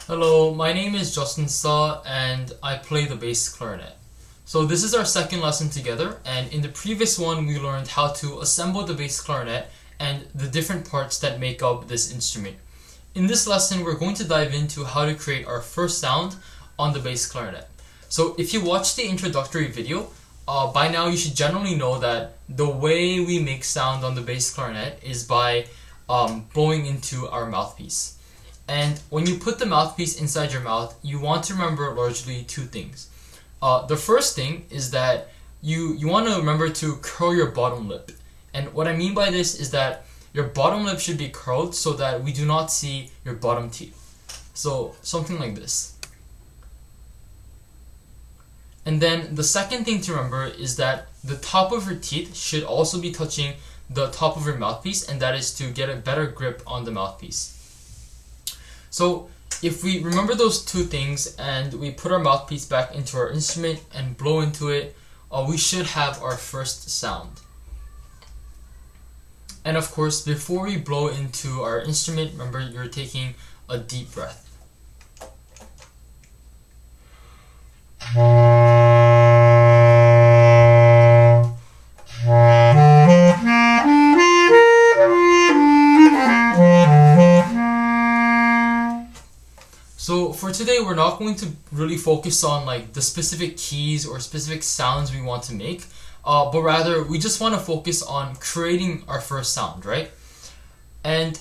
Hello, my name is Justin Saw and I play the bass clarinet. So this is our second lesson together, and in the previous one we learned how to assemble the bass clarinet and the different parts that make up this instrument. In this lesson we're going to dive into how to create our first sound on the bass clarinet. So if you watched the introductory video, by now you should generally know that the way we make sound on the bass clarinet is by blowing into our mouthpiece. And when you put the mouthpiece inside your mouth, you want to remember largely two things. The first thing is that you want to remember to curl your bottom lip. And what I mean by this is that your bottom lip should be curled so that we do not see your bottom teeth. So something like this. And then the second thing to remember is that the top of your teeth should also be touching the top of your mouthpiece, and that is to get a better grip on the mouthpiece. So if we remember those two things and we put our mouthpiece back into our instrument and blow into it, we should have our first sound. And of course, before we blow into our instrument, remember you're taking a deep breath. So for today, we're not going to really focus on like the specific keys or specific sounds we want to make, but rather we just want to focus on creating our first sound, right? And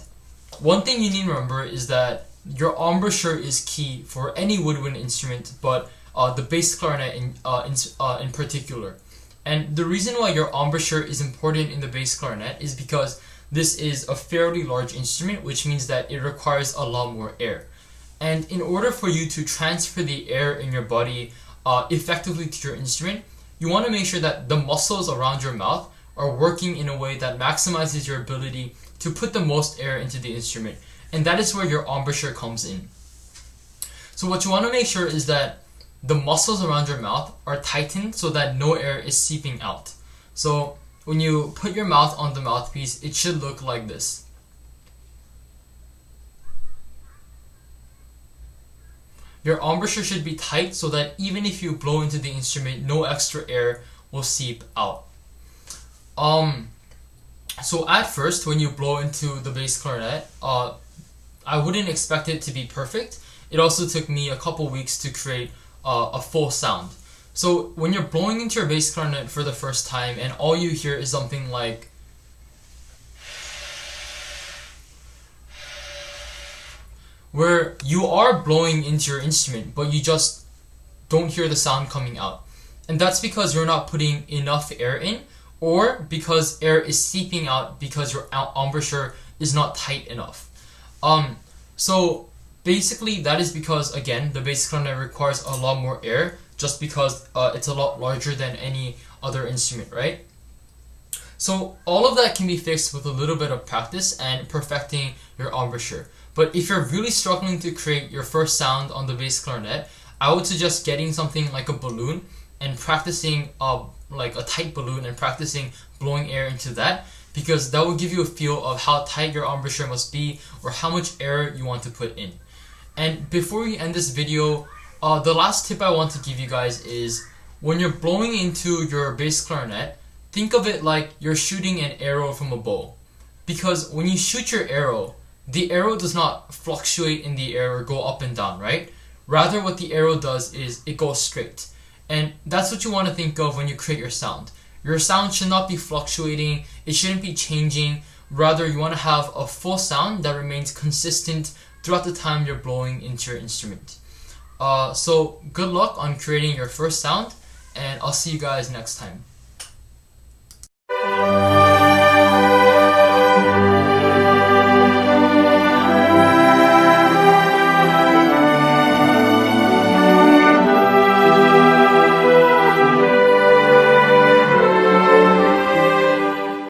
one thing you need to remember is that your embouchure is key for any woodwind instrument, but the bass clarinet in particular. And the reason why your embouchure is important in the bass clarinet is because this is a fairly large instrument, which means that it requires a lot more air. And in order for you to transfer the air in your body effectively to your instrument, you want to make sure that the muscles around your mouth are working in a way that maximizes your ability to put the most air into the instrument. And that is where your embouchure comes in. So what you want to make sure is that the muscles around your mouth are tightened so that no air is seeping out. So when you put your mouth on the mouthpiece, it should look like this. Your embouchure should be tight so that even if you blow into the instrument, no extra air will seep out. So at first, when you blow into the bass clarinet, I wouldn't expect it to be perfect. It also took me a couple weeks to create a full sound. So when you're blowing into your bass clarinet for the first time and all you hear is something like where you are blowing into your instrument, but you just don't hear the sound coming out. And that's because you're not putting enough air in, or because air is seeping out because your embouchure is not tight enough. So basically that is because, again, the bass clarinet requires a lot more air just because it's a lot larger than any other instrument, right? So all of that can be fixed with a little bit of practice and perfecting your embouchure. But if you're really struggling to create your first sound on the bass clarinet, I would suggest getting something like a balloon and practicing like a tight balloon and practicing blowing air into that, because that will give you a feel of how tight your embouchure must be or how much air you want to put in. And before we end this video, the last tip I want to give you guys is when you're blowing into your bass clarinet, think of it like you're shooting an arrow from a bow. Because when you shoot your arrow, the arrow does not fluctuate in the air or go up and down, right? Rather, what the arrow does is it goes straight. And that's what you want to think of when you create your sound. Your sound should not be fluctuating, it shouldn't be changing. Rather, you want to have a full sound that remains consistent throughout the time you're blowing into your instrument. So good luck on creating your first sound, and I'll see you guys next time.